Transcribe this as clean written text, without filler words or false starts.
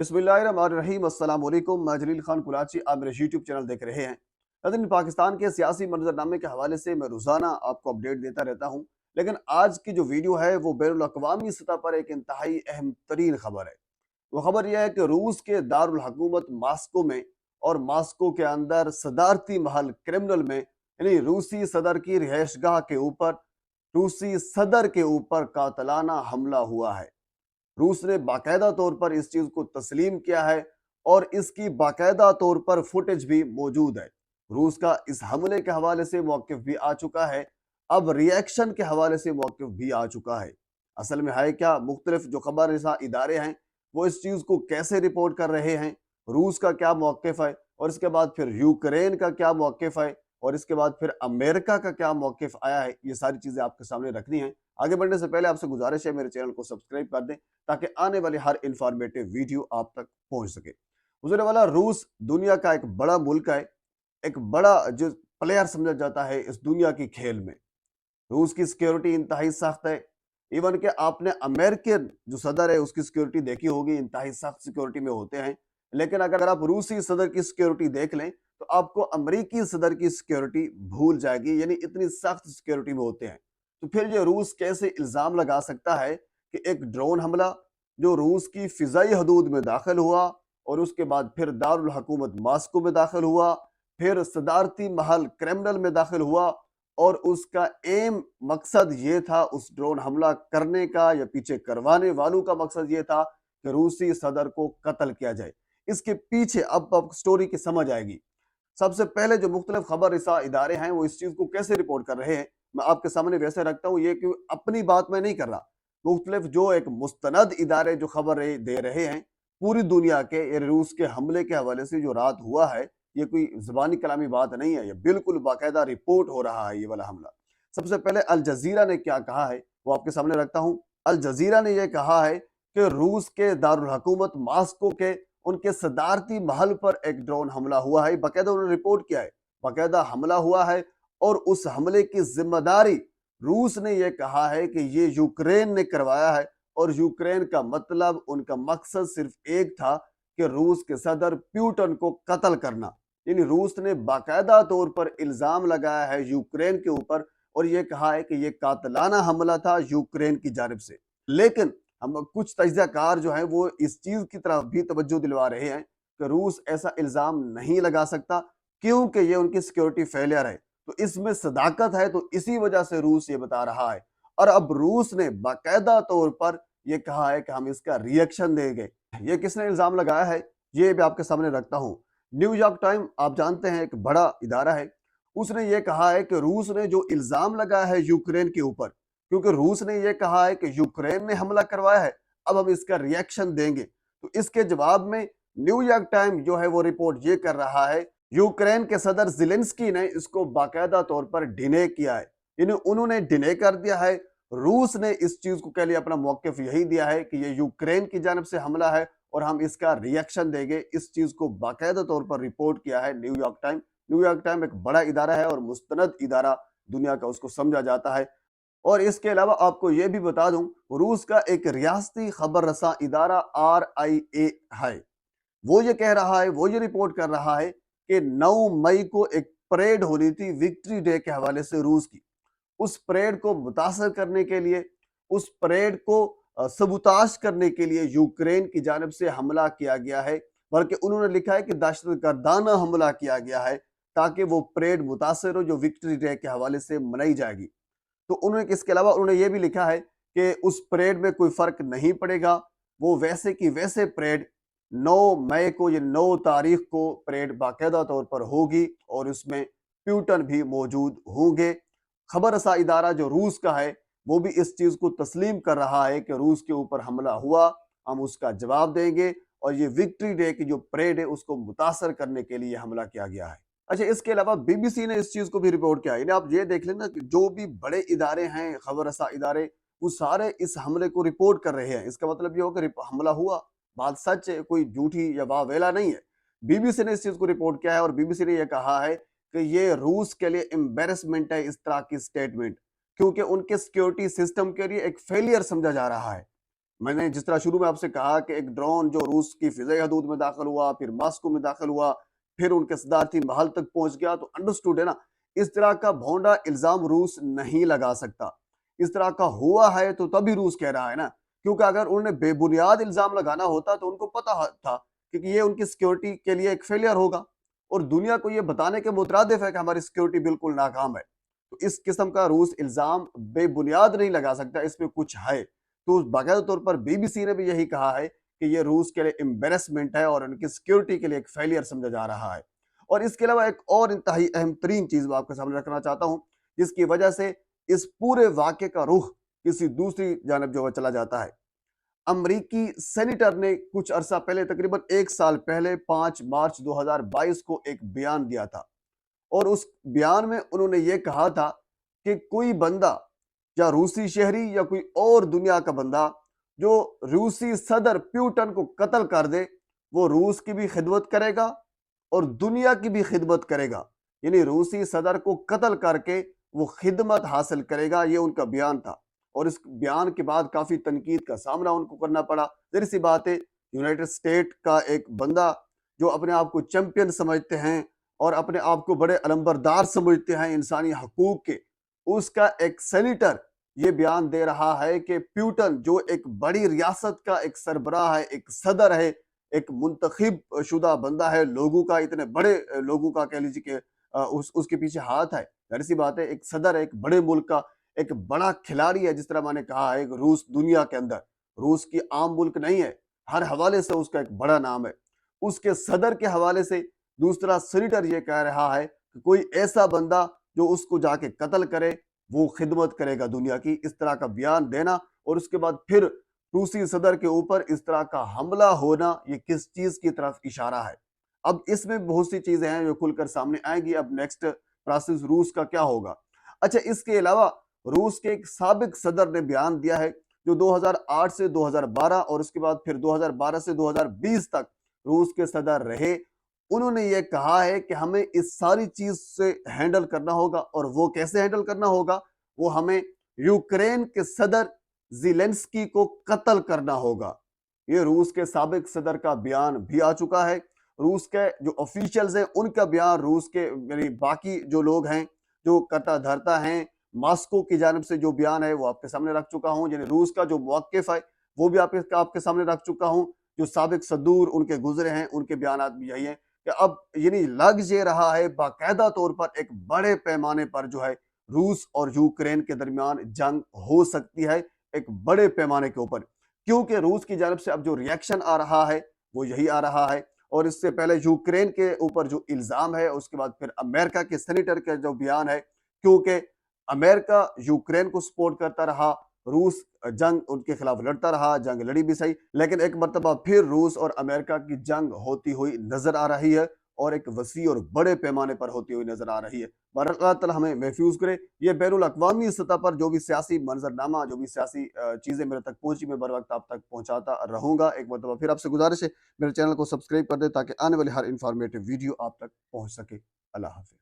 बिस्मिल्लाहिर्रहमानिर्रहीम। अस्सलाम वालेकुम। मैं जलील खान कुलाची, आप मेरे यूट्यूब चैनल देख रहे हैं। नाज़रीन, पाकिस्तान के सियासी मंजरनामे के हवाले से मैं रोज़ाना आपको अपडेट देता रहता हूँ, लेकिन आज की जो वीडियो है वो बैनुल अक़वामी सतह पर एक इंतहाई अहम तरीन खबर है। वो खबर यह है कि रूस के दारुल हुकूमत मास्को में और मास्को के अंदर सदारती महल क्रिमिनल में, यानी रूसी सदर की रिहाइशगाह के ऊपर, रूसी सदर के ऊपर कातलाना हमला हुआ है। रूस ने बाकायदा तौर पर इस चीज को तस्लीम किया है और इसकी बाकायदा तौर पर फुटेज भी मौजूद है। रूस का इस हमले के हवाले से मौक़िफ़ भी आ चुका है। अब रिएक्शन के हवाले से मौक़िफ़ भी आ चुका है। असल में है क्या, मुख्तलिफ जो खबर रसा इदारे हैं वो इस चीज़ को कैसे रिपोर्ट कर रहे हैं, रूस का क्या मौक़िफ़ है, और इसके बाद फिर यूक्रेन का क्या मौक़िफ़ है, और इसके बाद फिर अमेरिका का क्या मौक़िफ़ आया है, ये सारी चीज़ें आपके सामने रखनी है। आगे बढ़ने से पहले आपसे गुजारिश है मेरे चैनल को सब्सक्राइब कर दें ताकि आने वाली हर इंफॉर्मेटिव वीडियो आप तक पहुंच सके। गुजरने वाला रूस दुनिया का एक बड़ा मुल्क है, एक बड़ा जो प्लेयर समझा जाता है इस दुनिया की खेल में। रूस की सिक्योरिटी इंतहाई सख्त है। इवन के आपने अमेरिकन जो सदर है उसकी सिक्योरिटी देखी होगी, इंतहाई सख्त सिक्योरिटी में होते हैं। लेकिन अगर आप रूसी सदर की सिक्योरिटी देख लें तो आपको अमेरिकी सदर की सिक्योरिटी भूल जाएगी, यानी इतनी सख्त सिक्योरिटी में होते हैं। तो फिर ये रूस कैसे इल्ज़ाम लगा सकता है कि एक ड्रोन हमला जो रूस की फ़िज़ाई हदूद में दाखिल हुआ और उसके बाद फिर दारुल हुकूमत मास्को में दाखिल हुआ, फिर सदारती महल क्रेमलिन में दाखिल हुआ, और उसका एम मकसद ये था, उस ड्रोन हमला करने का या पीछे करवाने वालों का मकसद ये था कि रूसी सदर को कत्ल किया जाए। इसके पीछे अब स्टोरी की समझ आएगी। सबसे पहले जो मुख्तलिफ खबर रिसा इदारे हैं वो इस चीज़ को कैसे रिपोर्ट कर रहे हैं, मैं आपके सामने वैसे रखता हूँ। ये कि अपनी बात मैं नहीं कर रहा, मुख्तलिफ जो एक मुस्तनद इदारे जो खबर दे रहे हैं पूरी दुनिया के, ये रूस के हमले के हवाले से जो रात हुआ है, ये कोई ज़बानी कलामी बात नहीं है, ये बिल्कुल बाकायदा रिपोर्ट हो रहा है ये वाला हमला। सबसे पहले अल जज़ीरा ने क्या कहा है वो आपके सामने रखता हूँ। अल जज़ीरा ने यह कहा है कि रूस के दारुल हुकूमत मास्को के उनके सदारती महल पर एक ड्रोन हमला हुआ है। बाकायदा उन्होंने रिपोर्ट किया है, बाकायदा हमला हुआ है, और उस हमले की जिम्मेदारी रूस ने यह कहा है कि ये यूक्रेन ने करवाया है। और यूक्रेन का मतलब, उनका मकसद सिर्फ एक था कि रूस के सदर प्यूटन को कत्ल करना। यानी रूस ने बाकायदा तौर पर इल्जाम लगाया है यूक्रेन के ऊपर और यह कहा है कि यह कातलाना हमला था यूक्रेन की जानिब से। लेकिन हम कुछ तज्ज़ियाकार जो हैं वो इस चीज की तरफ भी तवज्जो दिलवा रहे हैं कि रूस ऐसा इल्जाम नहीं लगा सकता क्योंकि ये उनकी सिक्योरिटी फेलियर है। तो इसमें सदाकत है, तो इसी वजह से रूस ये बता रहा है। और अब रूस ने बाकायदा तौर पर यह कहा है कि हम इसका रिएक्शन देंगे। ये किसने इल्जाम लगाया है ये भी आपके सामने रखता हूं। न्यूयॉर्क टाइम, आप जानते हैं, एक बड़ा इदारा है, उसने ये कहा है कि रूस ने जो इल्जाम लगाया है यूक्रेन के ऊपर, क्योंकि रूस ने यह कहा है कि यूक्रेन ने हमला करवाया है, अब हम इसका रिएक्शन देंगे। तो इसके जवाब में न्यूयॉर्क टाइम जो है वो रिपोर्ट ये कर रहा है, यूक्रेन के सदर ज़ेलेंस्की ने इसको बाकायदा तौर पर डिने किया है, यानी उन्होंने डिने कर दिया है। रूस ने इस चीज को के लिए अपना मौक़िफ़ यही दिया है कि ये यूक्रेन की जानब से हमला है और हम इसका रिएक्शन देंगे। इस चीज को बाकायदा तौर पर रिपोर्ट किया है न्यूयॉर्क टाइम। न्यूयॉर्क टाइम एक बड़ा इदारा है और मुस्तनद इदारा दुनिया का उसको समझा जाता है। और इसके अलावा आपको यह भी बता दूं, रूस का एक रियासती खबर रसा इदारा RIA है, वो ये कह रहा है, वो ये रिपोर्ट कर रहा है कि 9 मई को एक परेड होनी थी विक्ट्री डे के हवाले से रूस की। उस परेड को मुतासर करने के लिए, उस परेड को सबूताश करने के लिए यूक्रेन की जानिब से हमला किया गया है। बल्कि उन्होंने लिखा है कि दहशतगर्दाना हमला किया गया है ताकि वो परेड मुतासर हो जो विक्ट्री डे के हवाले से मनाई जाएगी। तो उन्होंने, इसके अलावा उन्होंने ये भी लिखा है कि उस परेड में कोई फर्क नहीं पड़ेगा, वो वैसे की वैसे परेड 9 मई को, ये 9 तारीख को परेड बाकायदा तौर पर होगी और उसमें प्यूटन भी मौजूद होंगे। खबर रसा इदारा जो रूस का है वो भी इस चीज को तस्लीम कर रहा है कि रूस के ऊपर हमला हुआ, हम उसका जवाब देंगे और ये विक्ट्री डे की जो परेड है उसको मुतासर करने के लिए हमला किया गया है। अच्छा, इसके अलावा BBC ने इस चीज को भी रिपोर्ट किया है। यानी आप ये देख लेना कि जो भी बड़े इदारे हैं, खबर रसा इदारे, वो सारे इस हमले को रिपोर्ट कर रहे हैं। इसका मतलब ये होगा हमला हुआ, बात सच है, कोई झूठी या वावेला नहीं है। BBC ने इस चीज को रिपोर्ट किया है और BBC ने यह कहा है कि ये रूस के लिए एम्बेरसमेंट है इस तरह की स्टेटमेंट, क्योंकि उनके सिक्योरिटी सिस्टम के लिए एक फेलियर समझा जा रहा है। मैंने जिस तरह शुरू में आपसे कहा कि एक ड्रोन जो रूस की फिज़ाई हदूद में दाखिल हुआ, फिर मॉस्को में दाखिल हुआ, फिर उनके सदारती महल तक पहुँच गया, तो अंडरस्टूड है ना, इस तरह का भोंडा इल्ज़ाम रूस नहीं लगा सकता। इस तरह का हुआ है तो तभी रूस कह रहा है ना, क्योंकि अगर उन्होंने बेबुनियाद इल्ज़ाम लगाना होता तो उनको पता था कि ये उनकी सिक्योरिटी के लिए एक फेलियर होगा और दुनिया को ये बताने के मुतरादिफ है कि हमारी सिक्योरिटी बिल्कुल नाकाम है। तो इस किस्म का रूस इल्ज़ाम बेबुनियाद नहीं लगा सकता, इसमें कुछ है। तो बाकायदा तौर पर बीबीसी ने भी यही कहा है कि ये रूस के लिए एम्बेरसमेंट है और उनकी सिक्योरिटी के लिए एक फेलियर समझा जा रहा है। और इसके अलावा एक और इंतहाई अहम तरीन चीज़ मैं आपके सामने रखना चाहता हूँ, जिसकी वजह से इस पूरे वाक़े का रुख किसी दूसरी जानब जो है चला जाता है। अमरीकी सेनेटर ने कुछ अरसा पहले, तकरीबन 1 साल पहले 5 मार्च 2022 को एक बयान दिया था और उस बयान में उन्होंने ये कहा था कि कोई बंदा या रूसी शहरी या कोई और दुनिया का बंदा जो रूसी सदर प्यूटन को कत्ल कर दे, वो रूस की भी खिदमत करेगा और दुनिया की भी खिदमत करेगा। यानी रूसी सदर को कत्ल करके वो खिदमत हासिल करेगा, ये उनका बयान था। और इस बयान के बाद काफ़ी तनकीद का सामना उनको करना पड़ा। ज़ाहिर सी बात है, यूनाइटेड स्टेट का एक बंदा जो अपने आप को चैंपियन समझते हैं और अपने आप को बड़े अलंबरदार समझते हैं इंसानी हकूक के, उसका एक सेनेटर ये बयान दे रहा है कि प्यूटन जो एक बड़ी रियासत का एक सरबराह है, एक सदर है, एक मुंतखब शुदा बंदा है, लोगों का, इतने बड़े लोगों का कह लीजिए कि उसके पीछे हाथ है। जाहिर सी बात है, एक सदर है, एक बड़े मुल्क का एक बड़ा खिलाड़ी है। जिस तरह मैंने कहा है, रूस दुनिया के अंदर, रूस की आम मुल्क नहीं है, हर हवाले से उसका एक बड़ा नाम है। उसके सदर के हवाले से दूसरा सेनेटर ये कह रहा है कि कोई ऐसा बंदा जो उसको जाके कत्ल करे, वो खिदमत करेगा दुनिया की। इस तरह का बयान देना और उसके बाद फिर रूसी सदर के ऊपर इस तरह का हमला होना, ये किस चीज की तरफ इशारा है? अब इसमें बहुत सी चीजें हैं जो खुलकर सामने आएंगी। अब नेक्स्ट प्रोसेस रूस का क्या होगा? अच्छा, इसके अलावा रूस के एक साबिक सदर ने बयान दिया है, जो 2008 से 2012 और उसके बाद फिर 2012 से 2020 तक रूस के सदर रहे। उन्होंने ये कहा है कि हमें इस सारी चीज से हैंडल करना होगा। और वो कैसे हैंडल करना होगा? वो हमें यूक्रेन के सदर ज़ेलेंस्की को कत्ल करना होगा। ये रूस के साबिक सदर का बयान भी आ चुका है। रूस के जो ऑफिशियल्स हैं उनका बयान, रूस के यानी बाकी जो लोग हैं जो करता धरता हैं, मॉस्को की जानिब से जो बयान है वो आपके सामने रख चुका हूँ। यानी रूस का जो मौक़िफ़ है वो भी आपके सामने रख चुका हूँ। जो साबिक सदूर उनके गुजरे हैं उनके बयानात भी यही हैं कि अब यानी लग ये रहा है बाकायदा तौर पर एक बड़े पैमाने पर जो है रूस और यूक्रेन के दरमियान जंग हो सकती है, एक बड़े पैमाने के ऊपर। क्योंकि रूस की जानिब से अब जो रिएक्शन आ रहा है वो यही आ रहा है। और इससे पहले यूक्रेन के ऊपर जो इल्ज़ाम है, उसके बाद फिर अमेरिका के सेनेटर का जो बयान है, क्योंकि अमेरिका यूक्रेन को सपोर्ट करता रहा, रूस जंग उनके खिलाफ लड़ता रहा, जंग लड़ी भी सही, लेकिन एक मरतबा फिर रूस और अमेरिका की जंग होती हुई नजर आ रही है और एक वसी और बड़े पैमाने पर होती हुई नजर आ रही है। बहरहाल अल्लाह ताला हमें महफूज करे। ये बैनुल अक़वामी सतह पर जो भी सियासी मंजरनामा, जो भी सियासी चीज़ें मेरे तक पहुंची, मैं बर वक्त आप तक पहुंचाता रहूंगा। एक मरतबा फिर आपसे गुजारिश है, मेरे चैनल को सब्सक्राइब कर दे ताकि आने वाली हर इंफॉर्मेटिव वीडियो आप तक पहुंच सके। अल्लाह हाफिज़।